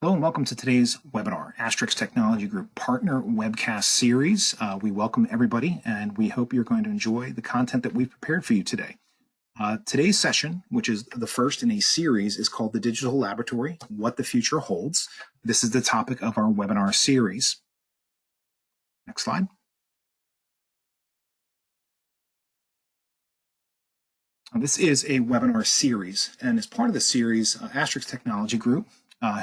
Hello and welcome to today's webinar, Astrix Technology Group Partner Webcast Series. We welcome everybody and we hope you're going to enjoy the content that we've prepared for you today. Today's session, which is the first in a series, is called The Digital Laboratory, What the Future Holds. This is the topic of our webinar series. Next slide. This is a webinar series, and as part of the series, Astrix Technology Group,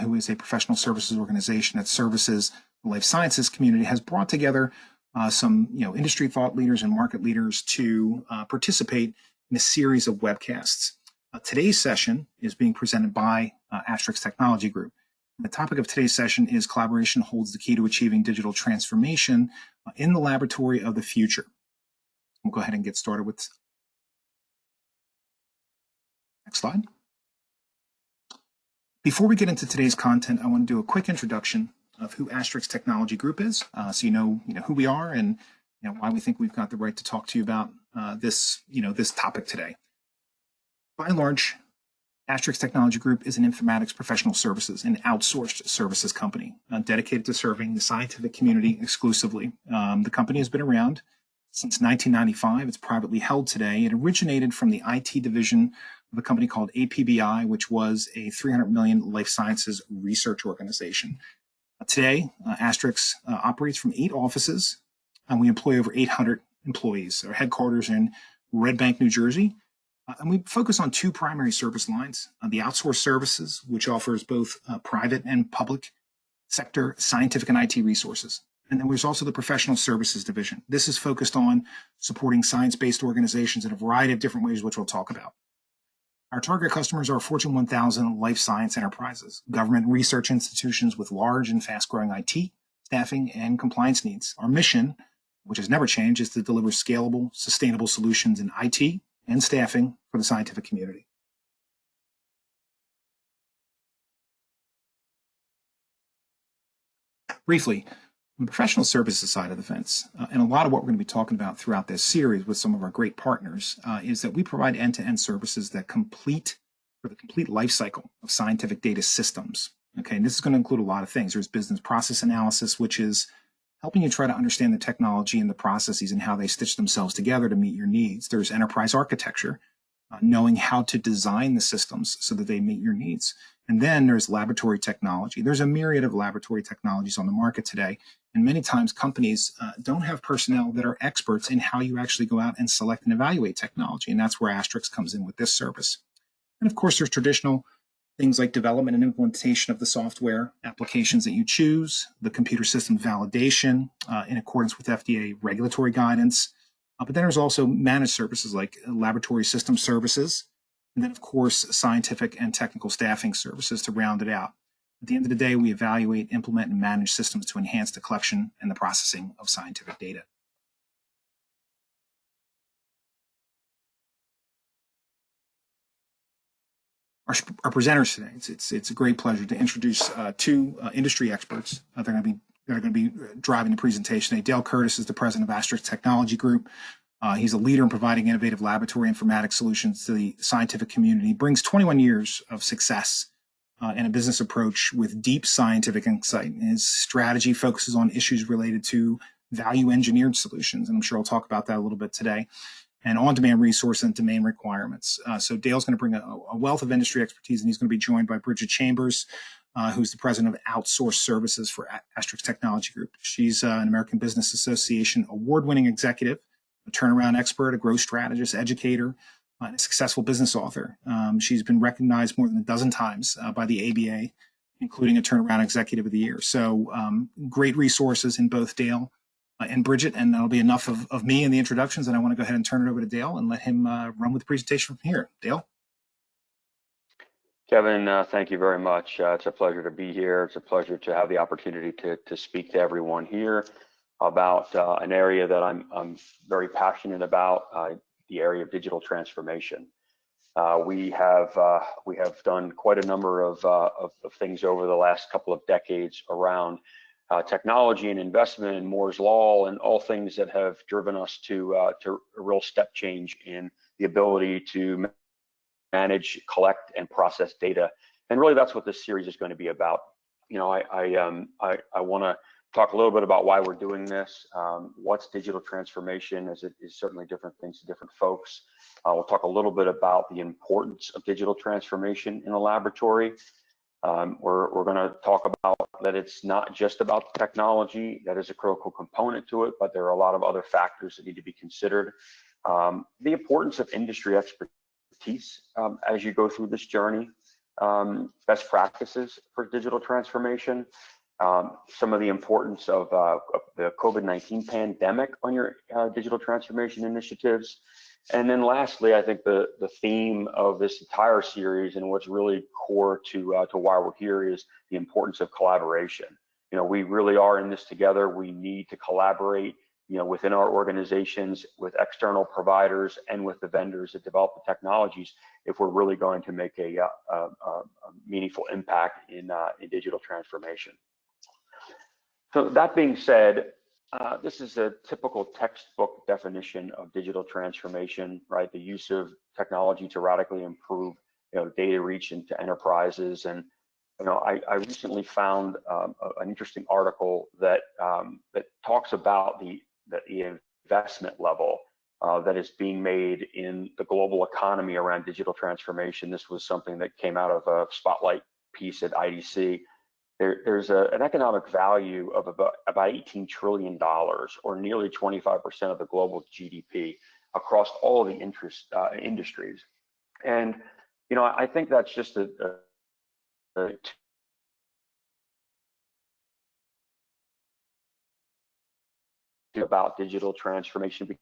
who is a professional services organization that services the life sciences community, has brought together some industry thought leaders and market leaders to participate in a series of webcasts. Today's session is being presented by Astrix Technology Group. And the topic of today's session is Collaboration Holds the Key to Achieving Digital Transformation in the Laboratory of the Future. We'll go ahead and get started with next slide. Before we get into today's content, I want to do a quick introduction of who Astrix Technology Group is, so you know who we are and why we think we've got the right to talk to you about this topic today. By and large, Astrix Technology Group is an informatics professional services and outsourced services company dedicated to serving the scientific community exclusively. The company has been around since 1995. It's privately held today. It originated from the IT division of a company called APBI, which was a 300 million life sciences research organization. Today, Astrix operates from 8 offices, and we employ over 800 employees. Our headquarters in Red Bank, New Jersey, and we focus on 2 primary service lines: the outsourced services, which offers both private and public sector scientific and IT resources. And then there's also the professional services division. This is focused on supporting science-based organizations in a variety of different ways, which we'll talk about. Our target customers are Fortune 1000 life science enterprises, government research institutions with large and fast-growing IT, staffing, and compliance needs. Our mission, which has never changed, is to deliver scalable, sustainable solutions in IT and staffing for the scientific community. Briefly, on the professional services side of the fence, and a lot of what we're going to be talking about throughout this series with some of our great partners, is that we provide end-to-end services that complete the complete life cycle of scientific data systems. Okay, and this is going to include a lot of things. There's business process analysis, which is helping you try to understand the technology and the processes and how they stitch themselves together to meet your needs. There's enterprise architecture, knowing how to design the systems so that they meet your needs. And then there's laboratory technology. There's a myriad of laboratory technologies on the market today. And many times companies don't have personnel that are experts in how you actually go out and select and evaluate technology. And that's where Astrix comes in with this service. And of course, there's traditional things like development and implementation of the software applications that you choose, the computer system validation in accordance with FDA regulatory guidance. But then there's also managed services like laboratory system services, and then, of course, scientific and technical staffing services to round it out. At the end of the day, we evaluate, implement, and manage systems to enhance the collection and the processing of scientific data. Our presenters today, it's a great pleasure to introduce 2 industry experts that are going to be driving the presentation today. Dale Curtis is the president of Astrix Technology Group. He's a leader in providing innovative laboratory informatics solutions to the scientific community. He brings 21 years of success and a business approach with deep scientific insight. His strategy focuses on issues related to value engineered solutions, and I'm sure I'll talk about that a little bit today, and on-demand resource and domain requirements. So Dale's going to bring a wealth of industry expertise, and he's going to be joined by Bridget Chambers, who's the president of Outsourced Services for Astrix Technology Group. She's an American Business Association award-winning executive, a turnaround expert, a growth strategist, educator, and a successful business author. She's been recognized more than a dozen times by the ABA, including a Turnaround Executive of the Year. So great resources in both Dale and Bridget, and that'll be enough of me in the introductions, and I want to go ahead and turn it over to Dale and let him run with the presentation from here. Dale? Kevin, thank you very much. It's a pleasure to be here. It's a pleasure to have the opportunity to speak to everyone here about an area that I'm very passionate about, the area of digital transformation. We have done quite a number of things over the last couple of decades around technology and investment and Moore's Law and all things that have driven us to a real step change in the ability to manage, collect, and process data. And really that's what this series is going to be about. I want to talk a little bit about why we're doing this. What's digital transformation? As it is certainly different things to different folks. We'll talk a little bit about the importance of digital transformation in the laboratory. We're going to talk about that it's not just about the technology. That is a critical component to it, but there are a lot of other factors that need to be considered. The importance of industry expertise as you go through this journey. Best practices for digital transformation. Some of the importance of the COVID-19 pandemic on your digital transformation initiatives. And then lastly, I think the theme of this entire series and what's really core to why we're here is the importance of collaboration. We really are in this together. We need to collaborate, within our organizations, with external providers, and with the vendors that develop the technologies if we're really going to make a meaningful impact in digital transformation. So that being said, this is a typical textbook definition of digital transformation, right? The use of technology to radically improve, data reach into enterprises. And, I recently found an interesting article that talks about the investment level that is being made in the global economy around digital transformation. This was something that came out of a spotlight piece at IDC. There's an economic value of about $18 trillion, or nearly 25% of the global GDP across all of the industries. And, I think that's just about digital transformation.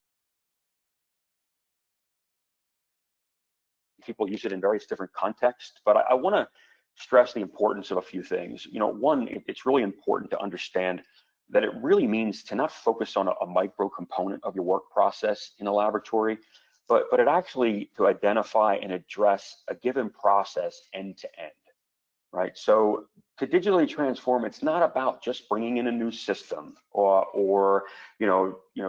People use it in various different contexts, but I want to stress the importance of a few things. One, it's really important to understand that it really means to not focus on a micro component of your work process in a laboratory, but it actually to identify and address a given process end to end, right? So to digitally transform, it's not about just bringing in a new system or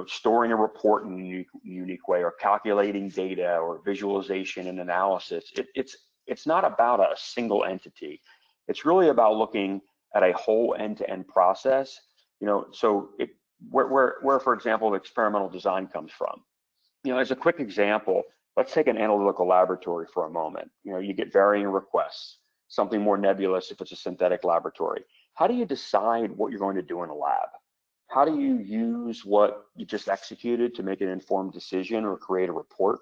storing a report in a unique way, or calculating data, or visualization and analysis. It's not about a single entity. It's really about looking at a whole end-to-end process. So where, for example, experimental design comes from. As a quick example, let's take an analytical laboratory for a moment. You get varying requests, something more nebulous if it's a synthetic laboratory. How do you decide what you're going to do in a lab? How do you use what you just executed to make an informed decision or create a report?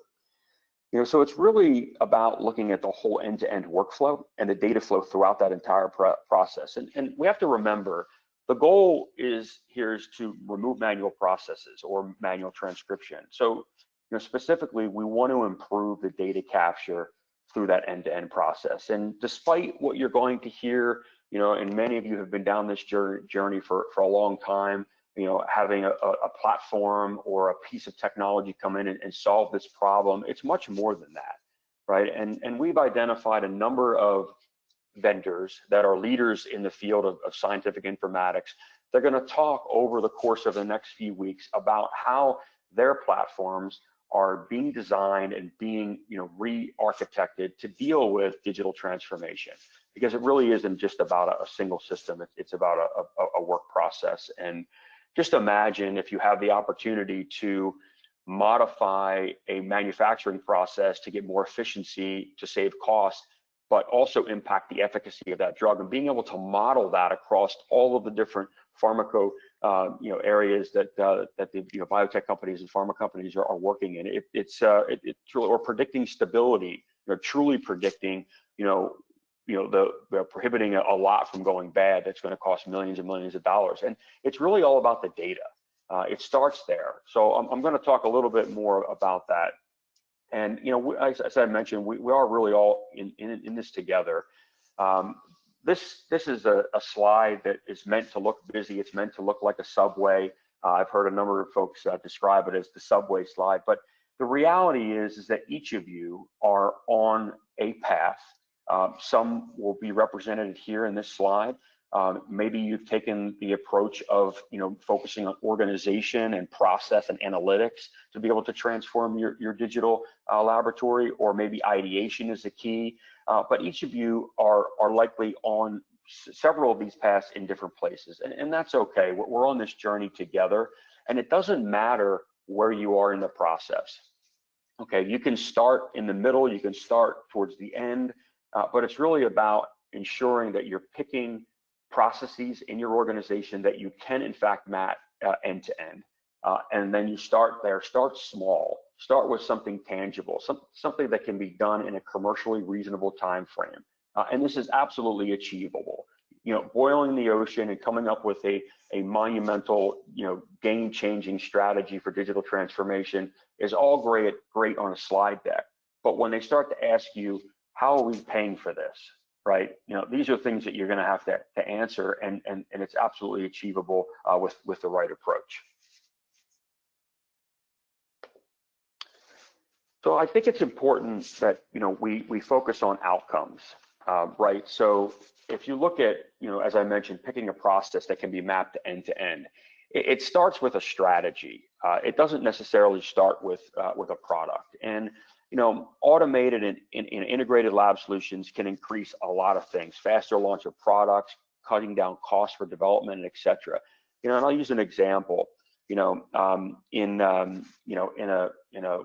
So it's really about looking at the whole end-to-end workflow and the data flow throughout that entire process. And we have to remember, the goal here is to remove manual processes or manual transcription. So specifically, we want to improve the data capture through that end-to-end process. And despite what you're going to hear, and many of you have been down this journey for a long time, having a platform or a piece of technology come in and solve this problem, it's much more than that, right? And we've identified a number of vendors that are leaders in the field of scientific informatics. They're going to talk over the course of the next few weeks about how their platforms are being designed and being re-architected to deal with digital transformation, because it really isn't just about a single system. It's about a work process. And just imagine if you have the opportunity to modify a manufacturing process to get more efficiency, to save costs, but also impact the efficacy of that drug, and being able to model that across all of the different pharmaco areas that the biotech companies and pharma companies are working in. It's truly, or predicting stability, truly predicting, they're prohibiting a lot from going bad that's going to cost millions and millions of dollars. And it's really all about the data. It starts there. So I'm going to talk a little bit more about that. And as I mentioned, we are really all in this together. This is a slide that is meant to look busy. It's meant to look like a subway. I've heard a number of folks describe it as the subway slide. But the reality is that each of you are on a path. Some will be represented here in this slide. Maybe you've taken the approach of focusing on organization and process and analytics to be able to transform your digital laboratory, or maybe ideation is the key. But each of you are likely on several of these paths in different places, and that's okay. We're on this journey together, and it doesn't matter where you are in the process. Okay, you can start in the middle, you can start towards the end, but it's really about ensuring that you're picking processes in your organization that you can in fact map end to end. And then you start there, start small, start with something tangible, something that can be done in a commercially reasonable time frame. And this is absolutely achievable. You know, boiling the ocean and coming up with a monumental, you know, game-changing strategy for digital transformation is all great on a slide deck. But when they start to ask you, how are we paying for this, right? You know, these are things that you're going to have to answer, and it's absolutely achievable with the right approach. So I think it's important that, you know, we focus on outcomes, right? So if you look at, you know, as I mentioned, picking a process that can be mapped end to end, it starts with a strategy. It doesn't necessarily start with a product. And, you know, automated and integrated lab solutions can increase a lot of things: faster launch of products, cutting down costs for development, et cetera. You know, and I'll use an example. You know, in a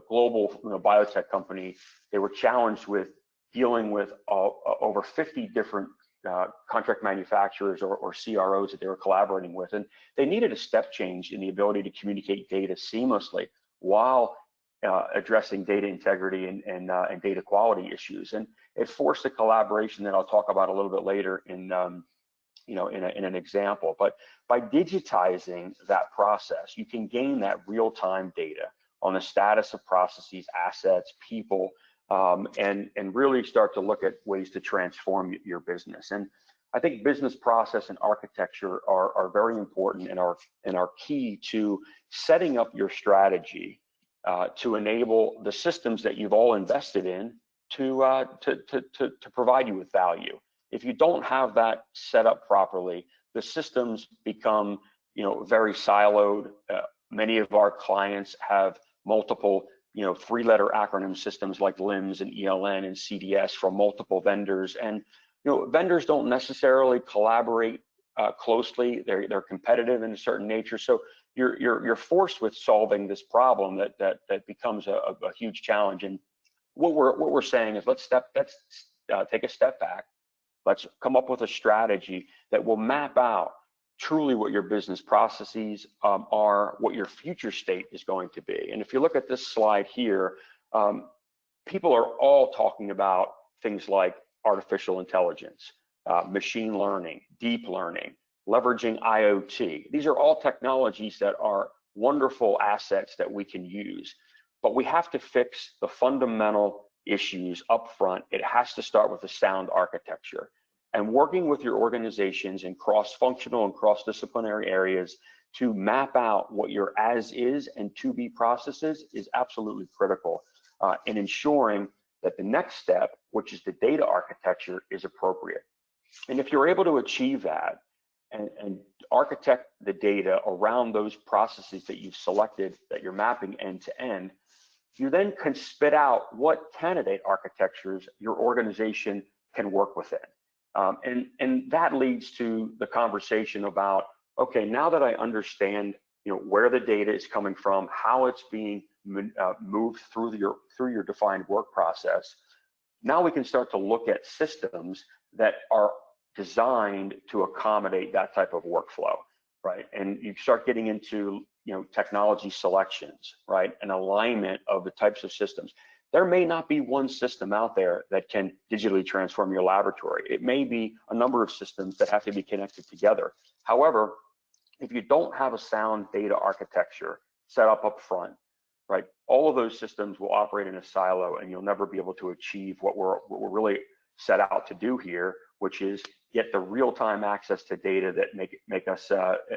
global, you know, biotech company, they were challenged with dealing with over 50 different contract manufacturers or CROs that they were collaborating with, and they needed a step change in the ability to communicate data seamlessly while addressing data integrity and data quality issues. And it forced a collaboration that I'll talk about a little bit later in you know, in an example. But by digitizing that process, you can gain that real-time data on the status of processes, assets, people, and really start to look at ways to transform your business. And I think business process and architecture are very important and are key to setting up your strategy to enable the systems that you've all invested in to provide you with value. If you don't have that set up properly, the systems become, you know, very siloed. Many of our clients have multiple, you know, 3-letter acronym systems like LIMS and ELN and CDS from multiple vendors, and, you know, vendors don't necessarily collaborate closely. They're competitive in a certain nature, so you're forced with solving this problem that becomes a huge challenge. And what we're saying is let's take a step back. Let's come up with a strategy that will map out truly what your business processes are, what your future state is going to be. And if you look at this slide here, people are all talking about things like artificial intelligence, machine learning, deep learning, leveraging IoT. These are all technologies that are wonderful assets that we can use, but we have to fix the fundamental issues up front. It has to start with a sound architecture, and working with your organizations in cross-functional and cross-disciplinary areas to map out what your as is and to be processes is absolutely critical in ensuring that the next step, which is the data architecture, is appropriate. And if you're able to achieve that and architect the data around those processes that you've selected, that you're mapping end to end, you then can spit out what candidate architectures your organization can work within. And that leads to the conversation about, okay, now that I understand, you know, where the data is coming from, how it's being moved through your defined work process, now we can start to look at systems that are designed to accommodate that type of workflow, right? And you start getting into, you know, technology selections, right? An alignment of the types of systems. There may not be one system out there that can digitally transform your laboratory. It may be a number of systems that have to be connected together. However, if you don't have a sound data architecture set up front, right, all of those systems will operate in a silo, and you'll never be able to achieve what we're really set out to do here, which is get the real-time access to data that make us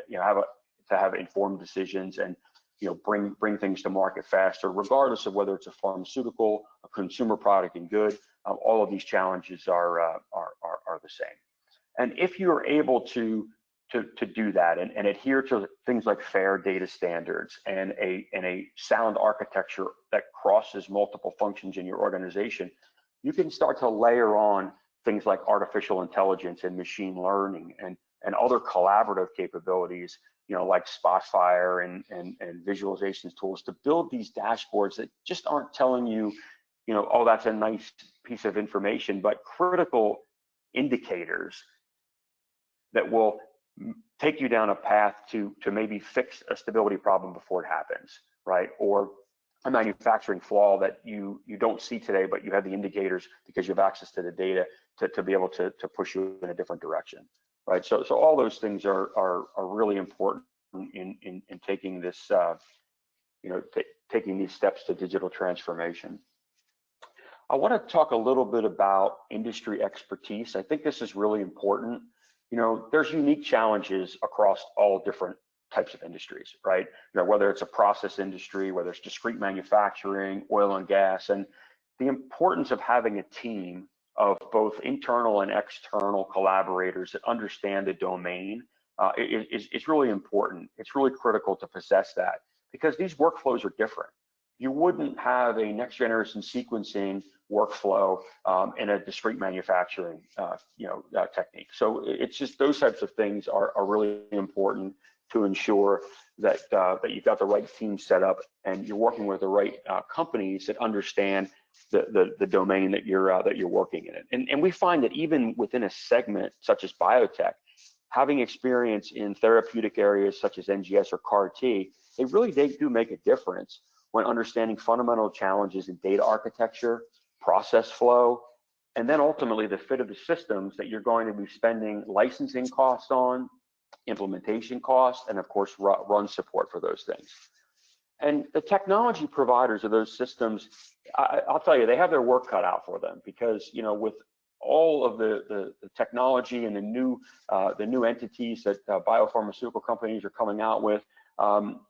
you know, have informed decisions and, you know, bring things to market faster, regardless of whether it's a pharmaceutical, a consumer product and good. All of these challenges are the same. And if you're able to do that and adhere to things like fair data standards and a sound architecture that crosses multiple functions in your organization, you can start to layer on things like artificial intelligence and machine learning and other collaborative capabilities, like Spotfire and visualizations tools to build these dashboards that just aren't telling you, oh, that's a nice piece of information, but critical indicators that will take you down a path to maybe fix a stability problem before it happens, right? Or a manufacturing flaw that you don't see today, but you have the indicators because you have access to the data to be able to push you in a different direction, right? So all those things are really important in taking this, taking these steps to digital transformation. I want to talk a little bit about industry expertise. I think this is really important. There's unique challenges across all different types of industries, right? Whether it's a process industry, whether it's discrete manufacturing, oil and gas, and the importance of having a team of both internal and external collaborators that understand the domain is really important. It's really critical to possess that because these workflows are different. You wouldn't have a next generation sequencing workflow in a discrete manufacturing technique. So it's just those types of things are really important to ensure that you've got the right team set up and you're working with the right companies that understand the domain that you're working in. And we find that even within a segment such as biotech, having experience in therapeutic areas such as NGS or CAR-T, they do make a difference when understanding fundamental challenges in data architecture, process flow, and then ultimately the fit of the systems that you're going to be spending licensing costs on, implementation costs, and of course run support for those things. And the technology providers of those systems, I'll tell you, they have their work cut out for them because with all of the technology and the new entities that biopharmaceutical companies are coming out with,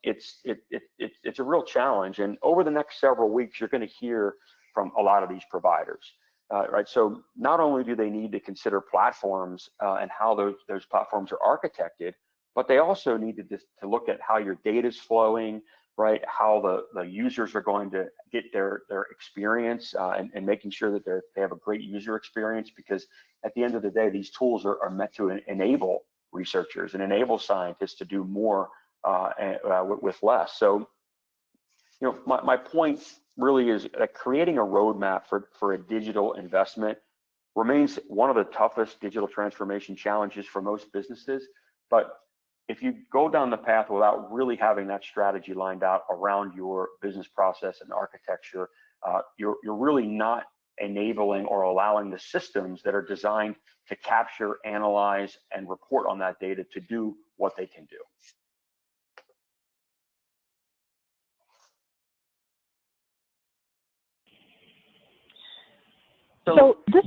it's a real challenge. And over the next several weeks, you're going to hear from a lot of these providers, right? So not only do they need to consider platforms and how those platforms are architected, but they also need to look at how your data is flowing, right? How the users are going to get their experience and making sure that they have a great user experience, because at the end of the day, these tools are meant to enable researchers and enable scientists to do more with less. So, my point really is that creating a roadmap for a digital investment remains one of the toughest digital transformation challenges for most businesses. But if you go down the path without really having that strategy lined out around your business process and architecture, you're really not enabling or allowing the systems that are designed to capture, analyze, and report on that data to do what they can do. So this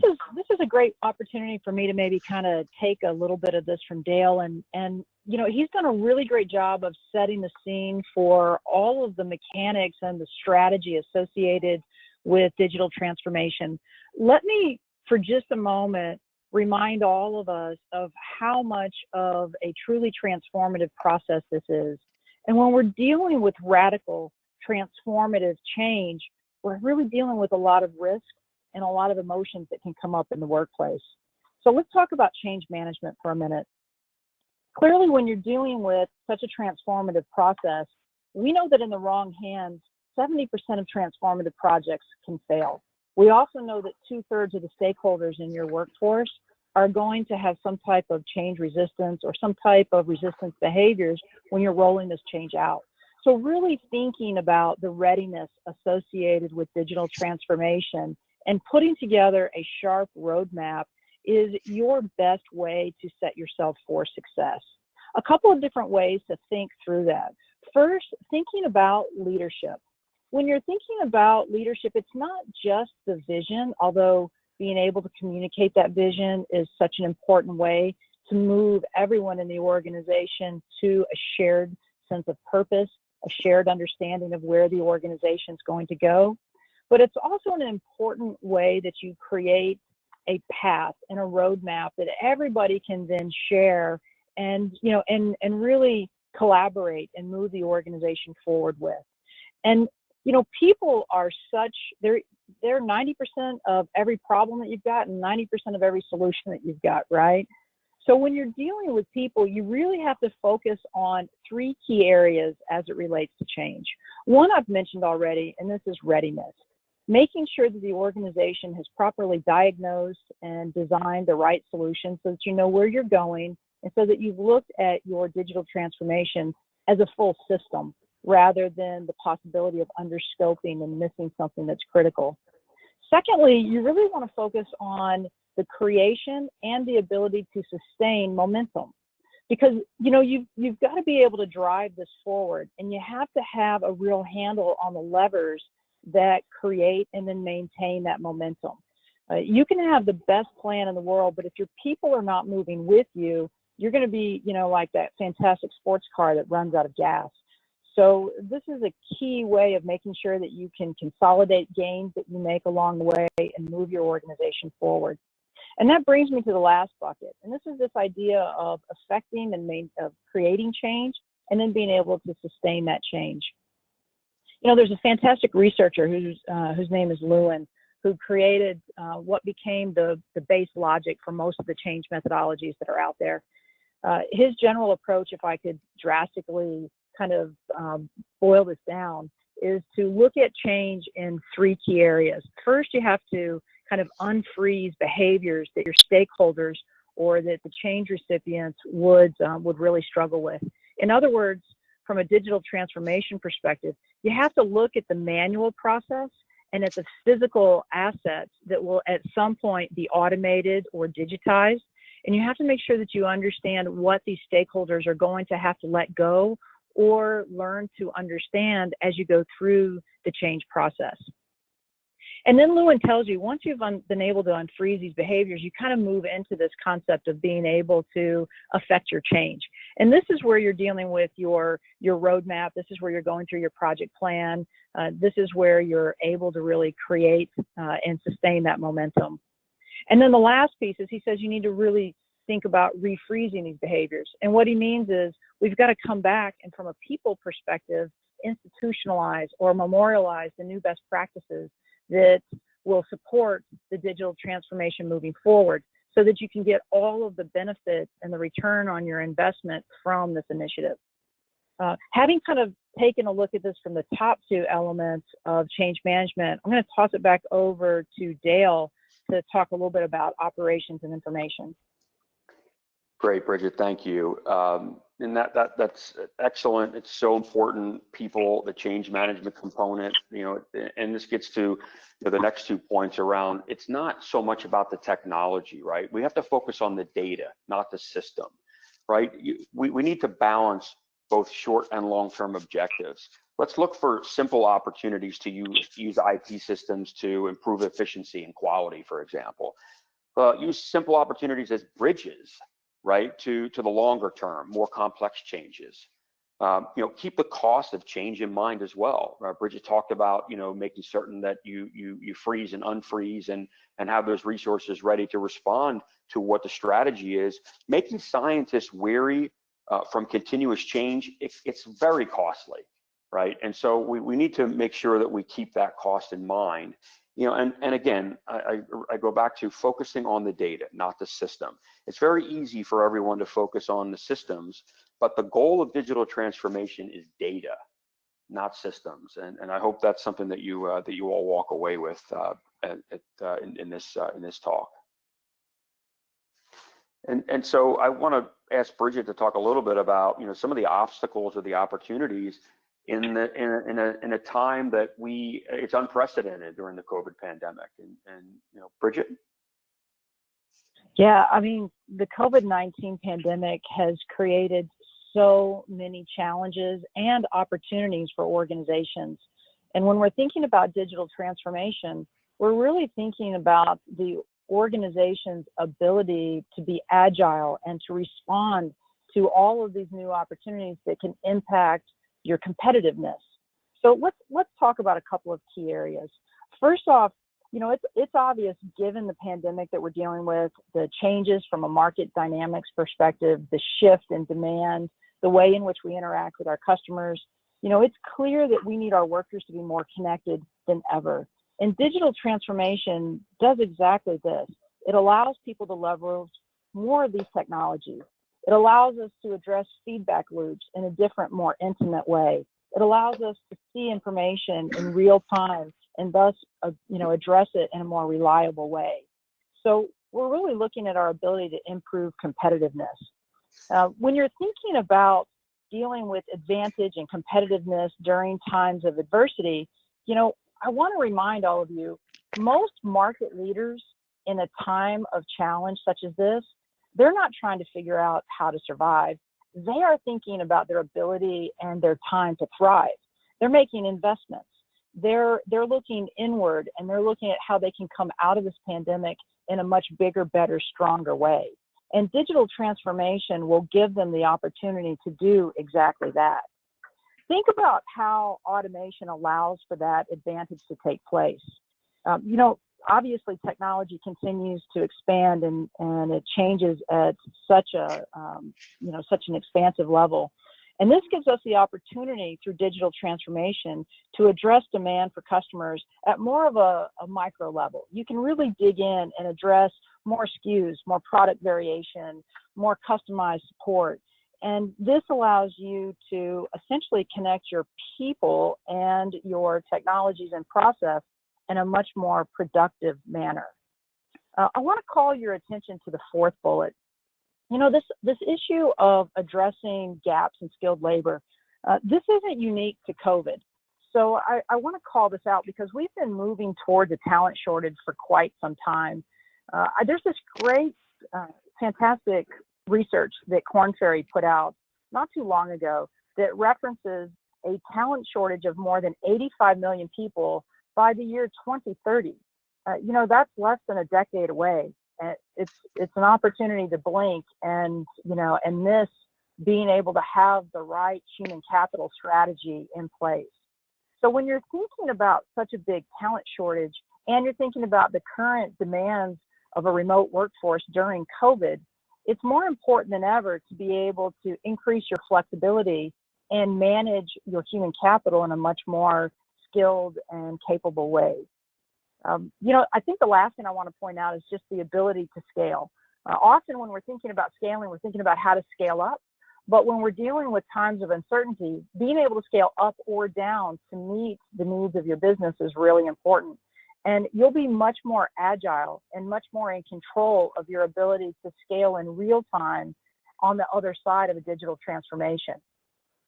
is a great opportunity for me to maybe kind of take a little bit of this from Dale, and he's done a really great job of setting the scene for all of the mechanics and the strategy associated with digital transformation. Let me, for just a moment, remind all of us of how much of a truly transformative process this is. And when we're dealing with radical transformative change, we're really dealing with a lot of risk and a lot of emotions that can come up in the workplace. So let's talk about change management for a minute. Clearly, when you're dealing with such a transformative process, we know that in the wrong hands, 70% of transformative projects can fail. We also know that 2/3 of the stakeholders in your workforce are going to have some type of change resistance or some type of resistance behaviors when you're rolling this change out. So really thinking about the readiness associated with digital transformation and putting together a sharp roadmap is your best way to set yourself for success. A couple of different ways to think through that. First, thinking about leadership. When you're thinking about leadership, it's not just the vision, although being able to communicate that vision is such an important way to move everyone in the organization to a shared sense of purpose, a shared understanding of where the organization is going to go. But it's also an important way that you create a path and a roadmap that everybody can then share and really collaborate and move the organization forward with. And people are they're 90% of every problem that you've got and 90% of every solution that you've got, right? So when you're dealing with people, you really have to focus on 3 key areas as it relates to change. One I've mentioned already, and this is readiness. Making sure that the organization has properly diagnosed and designed the right solution so that you know where you're going and so that you've looked at your digital transformation as a full system rather than the possibility of underscoping and missing something that's critical. Secondly, you really want to focus on the creation and the ability to sustain momentum because, you've got to be able to drive this forward and you have to have a real handle on the levers that create and then maintain that momentum. You can have the best plan in the world, but if your people are not moving with you, you're going to be, like that fantastic sports car that runs out of gas. So this is a key way of making sure that you can consolidate gains that you make along the way and move your organization forward. And that brings me to the last bucket. And this is this idea of affecting and of creating change and then being able to sustain that change. There's a fantastic researcher whose name is Lewin, who created what became the base logic for most of the change methodologies that are out there. His general approach, if I could drastically kind of boil this down, is to look at change in 3 key areas. First, you have to kind of unfreeze behaviors that your stakeholders or that the change recipients would really struggle with. In other words, from a digital transformation perspective, you have to look at the manual process and at the physical assets that will at some point be automated or digitized. And you have to make sure that you understand what these stakeholders are going to have to let go or learn to understand as you go through the change process. And then Lewin tells you, once you've been able to unfreeze these behaviors, you kind of move into this concept of being able to affect your change. And this is where you're dealing with your roadmap. This is where you're going through your project plan. This is where you're able to really create and sustain that momentum. And then the last piece is he says you need to really think about refreezing these behaviors. And what he means is we've got to come back and from a people perspective, institutionalize or memorialize the new best practices that will support the digital transformation moving forward so that you can get all of the benefits and the return on your investment from this initiative. Having kind of taken a look at this from the top 2 elements of change management, I'm going to toss it back over to Dale to talk a little bit about operations and information. Great, Bridget, thank you. And that's excellent. It's so important, people, the change management component, and this gets to the next 2 points around, it's not so much about the technology, right? We have to focus on the data, not the system, right? We need to balance both short and long-term objectives. Let's look for simple opportunities to use IT systems to improve efficiency and quality, for example. Use simple opportunities as bridges, right, to the longer term, more complex changes. Keep the cost of change in mind as well. Bridget talked about, making certain that you freeze and unfreeze and have those resources ready to respond to what the strategy is. Making scientists weary from continuous change, it's very costly, right? And so we need to make sure that we keep that cost in mind. And again, I go back to focusing on the data, not the system. It's very easy for everyone to focus on the systems, but the goal of digital transformation is data, not systems. And I hope that's something that you all walk away with in this talk. And so I want to ask Bridget to talk a little bit about some of the obstacles or the opportunities in a time that it's unprecedented during the COVID pandemic. And Bridget? Yeah, I mean, the COVID-19 pandemic has created so many challenges and opportunities for organizations. And when we're thinking about digital transformation, we're really thinking about the organization's ability to be agile and to respond to all of these new opportunities that can impact your competitiveness. So let's talk about a couple of key areas. First off, it's obvious given the pandemic that we're dealing with, the changes from a market dynamics perspective, the shift in demand, the way in which we interact with our customers, It's clear that we need our workers to be more connected than ever. And digital transformation does exactly this. It allows people to leverage more of these technologies. It allows us to address feedback loops in a different, more intimate way. It allows us to see information in real time and thus, address it in a more reliable way. So we're really looking at our ability to improve competitiveness. When you're thinking about dealing with advantage and competitiveness during times of adversity, I want to remind all of you, most market leaders in a time of challenge such as this, they're not trying to figure out how to survive. They are thinking about their ability and their time to thrive. They're making investments. They're looking inward, and they're looking at how they can come out of this pandemic in a much bigger, better, stronger way. And digital transformation will give them the opportunity to do exactly that. Think about how automation allows for that advantage to take place. Obviously technology continues to expand and it changes at such an expansive level. And this gives us the opportunity through digital transformation to address demand for customers at more of a micro level. You can really dig in and address more SKUs, more product variation, more customized support. And this allows you to essentially connect your people and your technologies and process in a much more productive manner. I want to call your attention to the fourth bullet. This issue of addressing gaps in skilled labor, this isn't unique to COVID. So I want to call this out because we've been moving towards a talent shortage for quite some time. There's this great, fantastic research that Korn Ferry put out not too long ago that references a talent shortage of more than 85 million people by the year 2030. That's less than a decade away. It's an opportunity to blink and miss being able to have the right human capital strategy in place. So when you're thinking about such a big talent shortage and you're thinking about the current demands of a remote workforce during COVID, it's more important than ever to be able to increase your flexibility and manage your human capital in a much more skilled and capable way. I think the last thing I want to point out is just the ability to scale. Often when we're thinking about scaling, we're thinking about how to scale up. But when we're dealing with times of uncertainty, being able to scale up or down to meet the needs of your business is really important. And you'll be much more agile and much more in control of your ability to scale in real time on the other side of a digital transformation.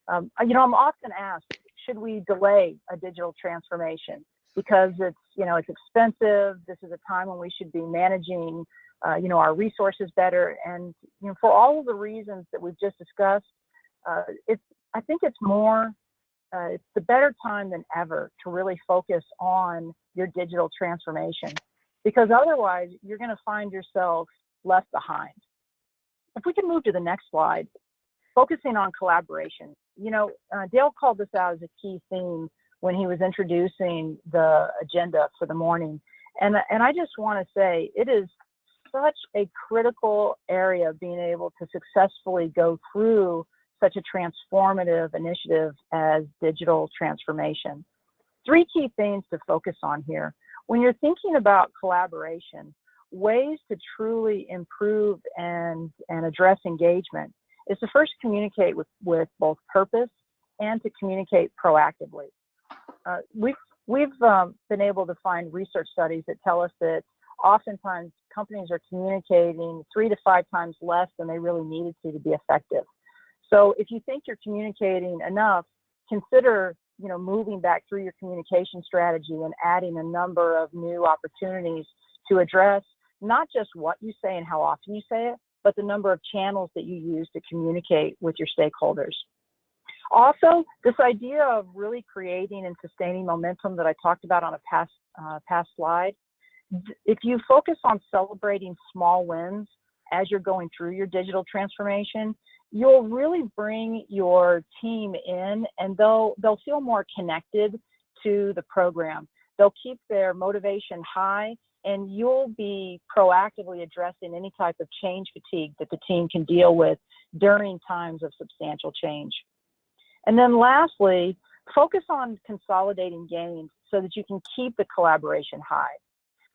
I'm often asked, should we delay a digital transformation? Because it's expensive. This is a time when we should be managing, our resources better. And, for all of the reasons that we've just discussed, I think it's the better time than ever to really focus on your digital transformation, because otherwise you're going to find yourself left behind. If we can move to the next slide, focusing on collaboration. Dale called this out as a key theme when he was introducing the agenda for the morning. And I just want to say it is such a critical area of being able to successfully go through such a transformative initiative as digital transformation. 3 key things to focus on here. When you're thinking about collaboration, ways to truly improve and address engagement is to first communicate with both purpose and to communicate proactively. We've been able to find research studies that tell us that oftentimes companies are communicating 3 to 5 times less than they really needed to be effective. So if you think you're communicating enough, consider moving back through your communication strategy and adding a number of new opportunities to address not just what you say and how often you say it, but the number of channels that you use to communicate with your stakeholders. Also, this idea of really creating and sustaining momentum that I talked about on a past slide, if you focus on celebrating small wins as you're going through your digital transformation, you'll really bring your team in and they'll feel more connected to the program. They'll keep their motivation high and you'll be proactively addressing any type of change fatigue that the team can deal with during times of substantial change. And then lastly, focus on consolidating gains so that you can keep the collaboration high.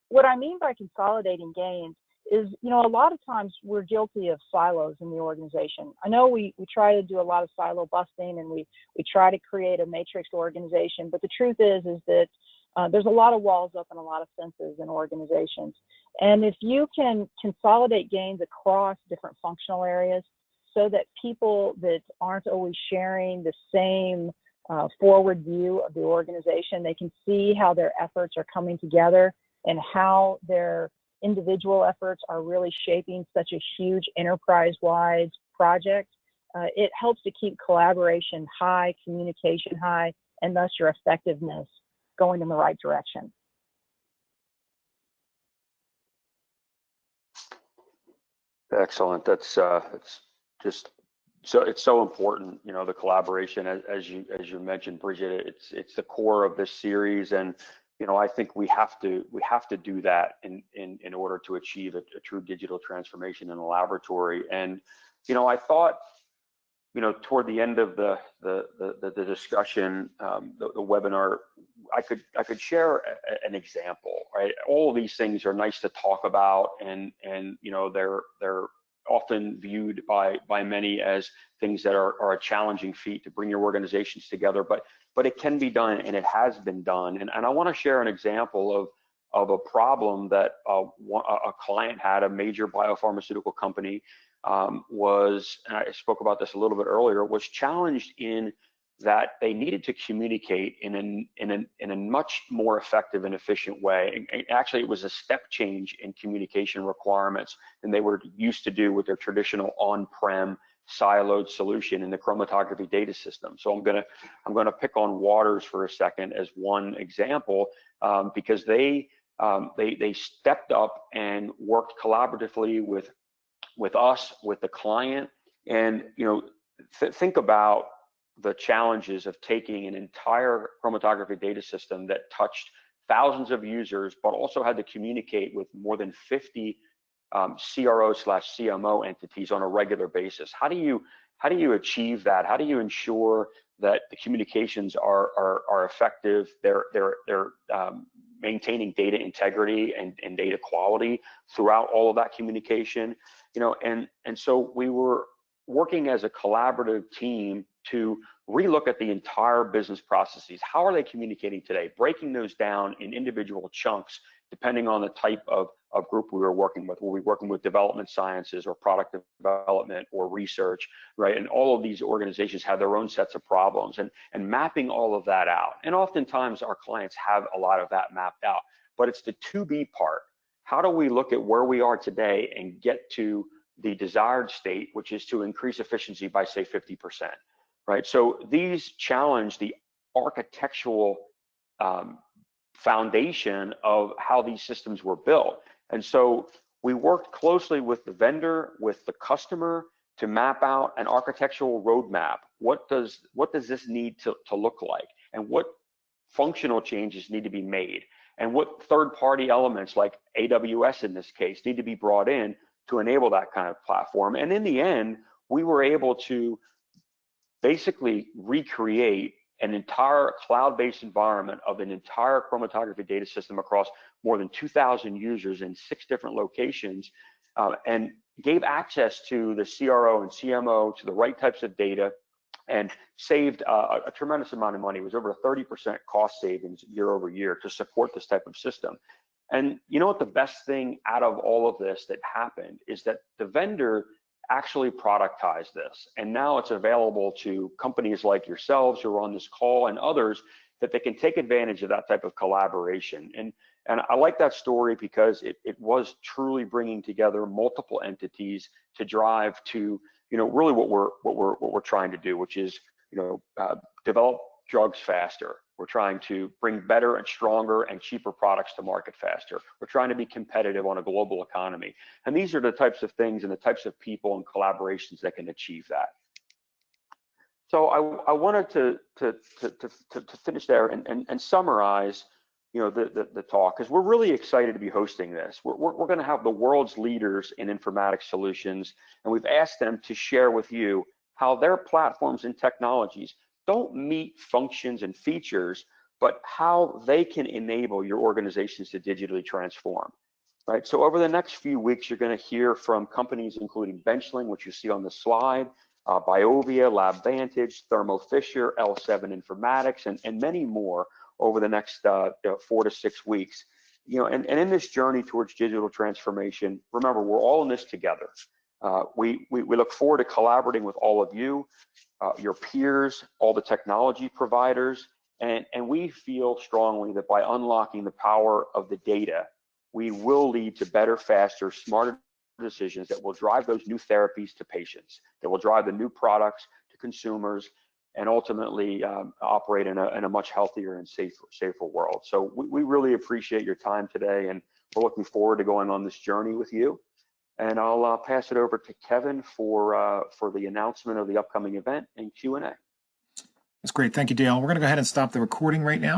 What I mean by consolidating gains is, a lot of times we're guilty of silos in the organization. I know we try to do a lot of silo busting, and we try to create a matrix organization, but the truth is that there's a lot of walls up and a lot of fences in organizations. And if you can consolidate gains across different functional areas so that people that aren't always sharing the same forward view of the organization, they can see how their efforts are coming together and how their individual efforts are really shaping such a huge enterprise-wide project. It helps to keep collaboration high, communication high, and thus your effectiveness going in the right direction. Excellent. That's just so, it's so important, the collaboration, as you mentioned, Bridget. It's the core of this series, and I think we have to do that in order to achieve a true digital transformation in a laboratory. And I thought, toward the end of the discussion, the webinar, I could share an example, right? All of these things are nice to talk about, and they're often viewed by many as things that are a challenging feat to bring your organizations together, but it can be done, and it has been done. And I want to share an example of a problem that a client had, a major biopharmaceutical company, was, and I spoke about this a little bit earlier, was challenged in that they needed to communicate in a much more effective and efficient way. And actually, it was a step change in communication requirements than they were used to do with their traditional on-prem siloed solution in the chromatography data system. So I'm gonna pick on Waters for a second as one example, because they stepped up and worked collaboratively with us, with the client, and think about the challenges of taking an entire chromatography data system that touched thousands of users, but also had to communicate with more than 50 CRO/CMO entities on a regular basis. How do you achieve that? How do you ensure that the communications are effective? They're maintaining data integrity and data quality throughout all of that communication. And so we were working as a collaborative team to relook at the entire business processes. How are they communicating today? Breaking those down in individual chunks, depending on the type of group we were working with. Were we working with development sciences or product development or research, right? And all of these organizations have their own sets of problems, and mapping all of that out. And oftentimes our clients have a lot of that mapped out, but it's the to-be part. How do we look at where we are today and get to the desired state, which is to increase efficiency by, say, 50%, right? So these challenge the architectural foundation of how these systems were built. And so we worked closely with the vendor, with the customer, to map out an architectural roadmap. What does this need to look like? And what functional changes need to be made? And what third-party elements, like AWS in this case, need to be brought in to enable that kind of platform? And in the end, we were able to basically recreate an entire cloud-based environment of an entire chromatography data system across more than 2,000 users in 6 different locations, and gave access to the CRO and CMO to the right types of data, and saved a tremendous amount of money. It was over a 30% cost savings year over year to support this type of system. And you know what the best thing out of all of this that happened is that the vendor actually productized this, and now it's available to companies like yourselves who are on this call and others, that they can take advantage of that type of collaboration. And I like that story because it was truly bringing together multiple entities to drive to really what we're trying to do, which is develop drugs faster. We're trying to bring better and stronger and cheaper products to market faster. We're trying to be competitive on a global economy. And these are the types of things and the types of people and collaborations that can achieve that. So I wanted to finish there and summarize the talk, because we're really excited to be hosting this. We're going to have the world's leaders in informatics solutions, and we've asked them to share with you how their platforms and technologies don't meet functions and features, but how they can enable your organizations to digitally transform. Right, so over the next few weeks, you're going to hear from companies including Benchling, which you see on the slide, Biovia, LabVantage, Thermo Fisher, L7 Informatics, and many more over the next 4 to 6 weeks. And in this journey towards digital transformation, remember, we're all in this together. We look forward to collaborating with all of you, your peers, all the technology providers, and we feel strongly that by unlocking the power of the data, we will lead to better, faster, smarter decisions that will drive those new therapies to patients, that will drive the new products to consumers, and ultimately operate in a much healthier and safer world. So we really appreciate your time today, and we're looking forward to going on this journey with you. And I'll pass it over to Kevin for the announcement of the upcoming event and Q&A. That's great. Thank you, Dale. We're going to go ahead and stop the recording right now.